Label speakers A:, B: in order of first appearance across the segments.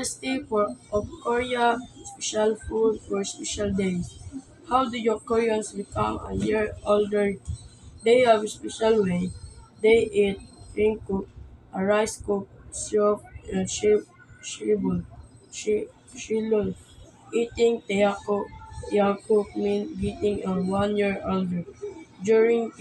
A: Tasty for of Korea, special food for special days. How do your Koreans become a year older? They have a special way. They eat green cook, a rice cook, soup, and shibul, shilul. Eating Yakuk means getting 1 year older. During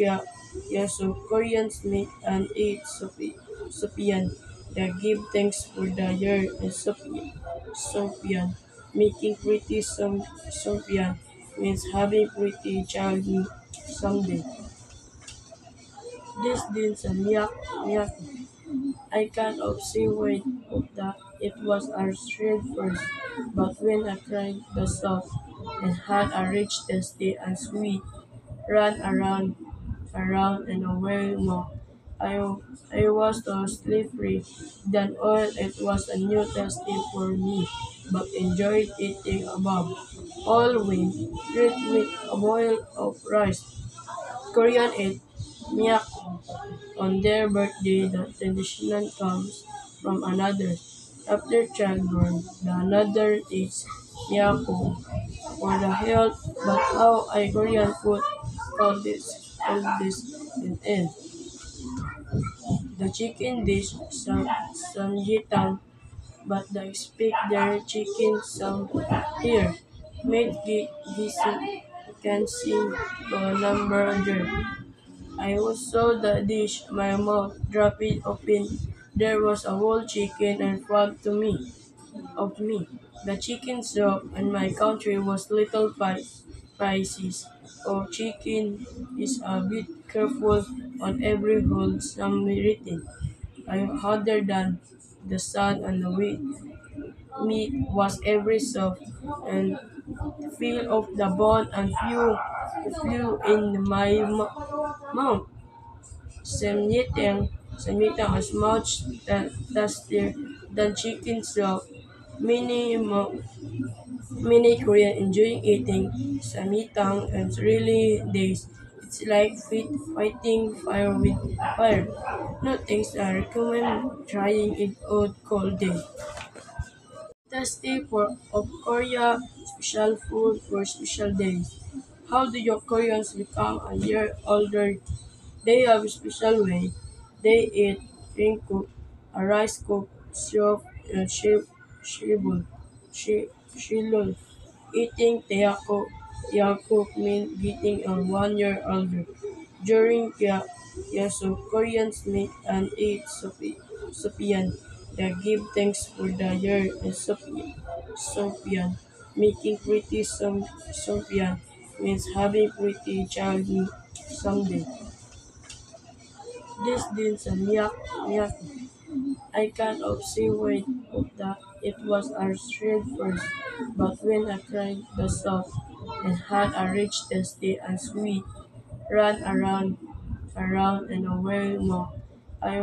A: Yaso, Koreans meet and eat Sopian. They give thanks for the year and Sopian. Making pretty Sopian means having pretty child someday. This didn't miyak. I kind of see why that it was our shred first, but when I tried the sauce and had a rich, tasty, and sweet, ran around and away more. I, I was so slippery than oil. It was a new tasty for me, but enjoyed eating above. All win, treat with a boil of rice. Korean ate miyak on their birthday. The tradition comes from another. After childbirth, the another is miyako for the health, but how I Korean food call this in end. The chicken dish samjitang, but they speak their chicken some here. Made gisi can sing to a number there. I saw the dish, my mouth dropped it open. There was a whole chicken and frog to me of me. The chicken soup in my country was little spices. Oh, chicken is a bit careful on every hold some written. I harder than the sun and the wheat. Meat was every soft and feel of the bone and flew in my mouth. Samyetang is much tastier than chicken soup. Many Many Korean enjoying eating samitang and really days. It's like fighting fire with fire. No things I recommend trying it out cold day. Tasty for of Korea, special food for special days. How do your Koreans become a year older? They have a special way. They eat green cook, a rice cook, soup, and shibul, shilul. Eating Yakuk means getting 1 year older. During Yaso, Koreans meet and eat Sopian. They give thanks for the year and Sopian. Making pretty Sopian means having pretty child someday. This didn't miyak. I kind of see why that it was our shred first, but when I tried the sauce and had a rich, tasty, and sweet, ran around and away more. I,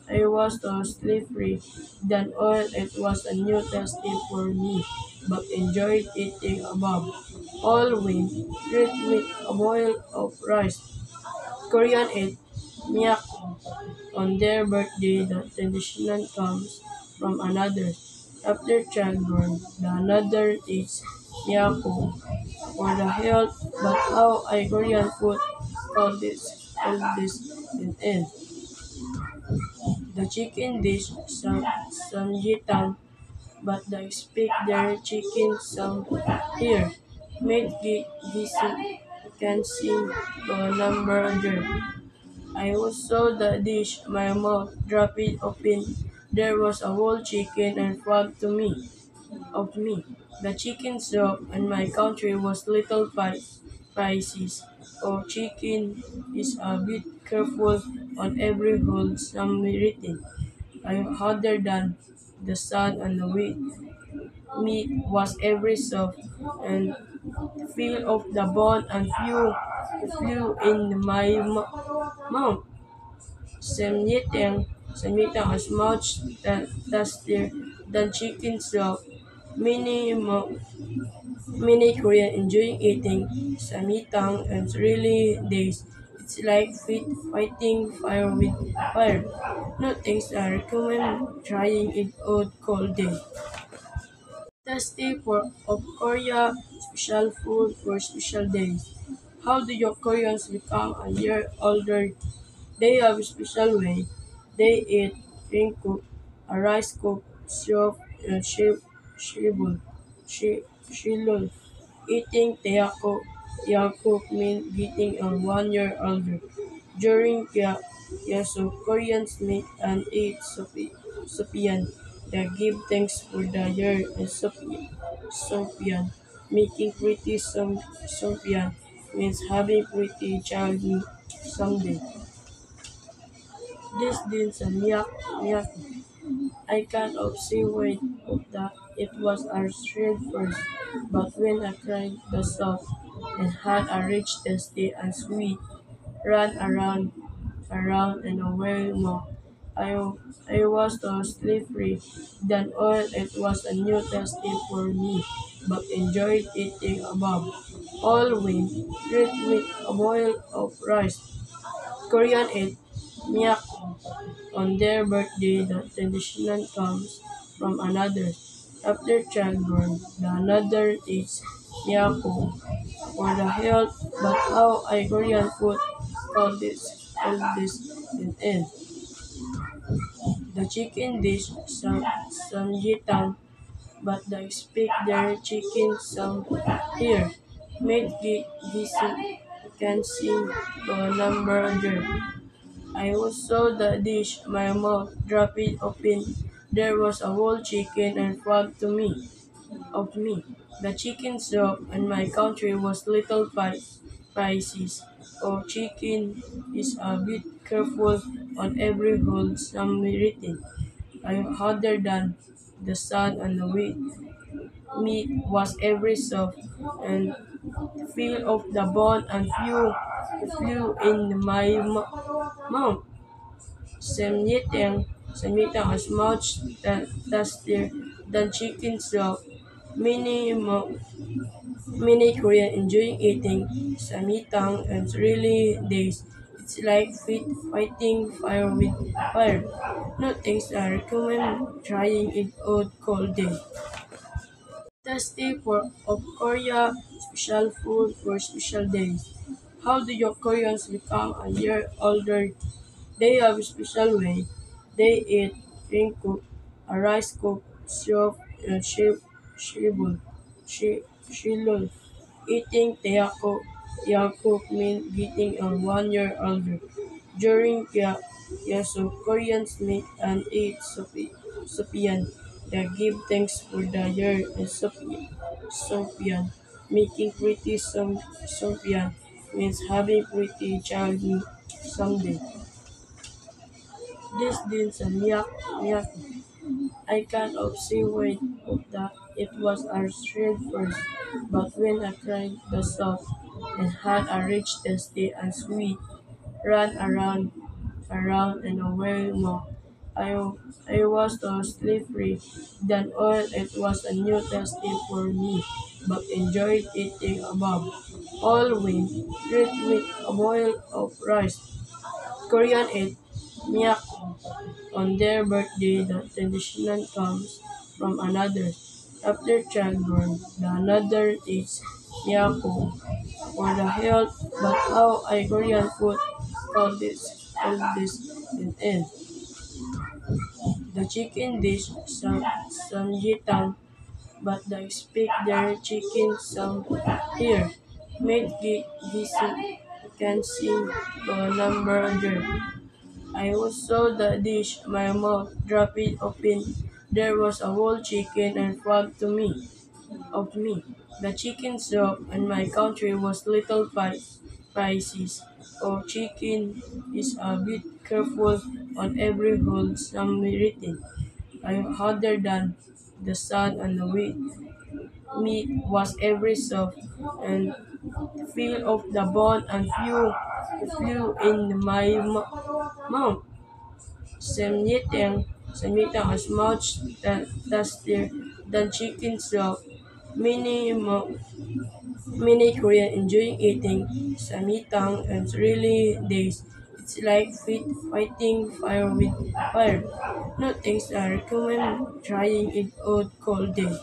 A: I was so slippery than oil. It was a new tasty for me, but enjoyed eating above. All win, treat with a boil of rice. Korean ate miyak on their birthday. The tradition comes from another. After childbirth, the another is miyako for the health, but how I Korean food call this in end. The chicken dish samjitang, but they speak their chicken some here. Made gisi can sing to a number there. I saw the dish, my mouth dropped it open. There was a whole chicken and frog to me of me. The chicken soup in my country was little spices. Oh, chicken is a bit careful on every hold some written. I harder than the sun and the wheat. Meat was every soft and feel of the bone and flew in my mouth. Samyetang is much tastier than chicken soup. Many Many Korean enjoying eating samitang and really days. It's like fighting fire with fire. No things I recommend trying it out cold day. Tasty for of Korea, special food for special days. How do your Koreans become a year older? They have a special way. They eat green cook, a rice cook, syrup, and shibul, shilul. Eating Yakuk means getting 1 year older. During Yaso, Koreans meet and eat Sopian. They give thanks for the year and Sopian. Making pretty Sopian means having pretty child someday. This din sa miyak I kind of see wait of that it was our shred first, but when I tried the soft and had a rich tasty and sweet, ran around and away more. I was so slippery than oil it was a new tasty for me, but enjoyed eating above. All wind, drink with a boil of rice. Korean ate miyak on their birthday, the tradition comes from another. After childbirth, the another is miyako for the health, but how I Korean food call this in end. The chicken dish samjitang, but they speak their chicken some here. Made gisi can sing to a number there. I saw the dish, my mouth dropped it open. There was a whole chicken in front of me. The chicken soup in my country was little pieces. Oh, chicken is a bit careful on every hold some written. I harder than the sun and the wheat. Meat was every soft and feel of the bone and flew in my mouth. Samyetang is much tastier than chicken soup. Many Korean enjoying eating samyetang and really days. It's like fighting fire with fire. No things I recommend trying it out cold day. Tasty for of Korea, special food for special days. How do your Koreans become a year older? They have a special way. They eat green cook, a rice cook, syrup, and shibul, shilul. Eating Yakuk means getting 1 year older. During Yaso, Koreans meet and eat Sopian. They give thanks for the year and Sopian. Making pretty Sopian means having pretty child someday. This din sa miyak I kind of see wait of that it was our shred first, but when I tried the soft and had a rich tasty and sweet, ran around and away more. I was so slippery than oil it was a new tasty for me, but enjoyed eating above. All wind, drink with a boil of rice. Korean ate miyak on their birthday, the tradition comes from another. After childbirth, the another is miyako for the health, but how I Korean food call this in end. The chicken dish samjitang, but they speak their chicken some here. Made gisi can sing to a number there. I saw the dish, my mouth dropped it open. There was a whole chicken in front of me. The chicken soup in my country was little pieces. Oh, chicken is a bit careful on every hold some written. I harder than the sun and the wheat. Meat was every soft and feel of the bone and flew in my mouth. Samyetang is much tastier than chicken soup. Many Korean enjoying eating samyetang and really days. It's like fighting fire with fire. No things I recommend trying it out cold day.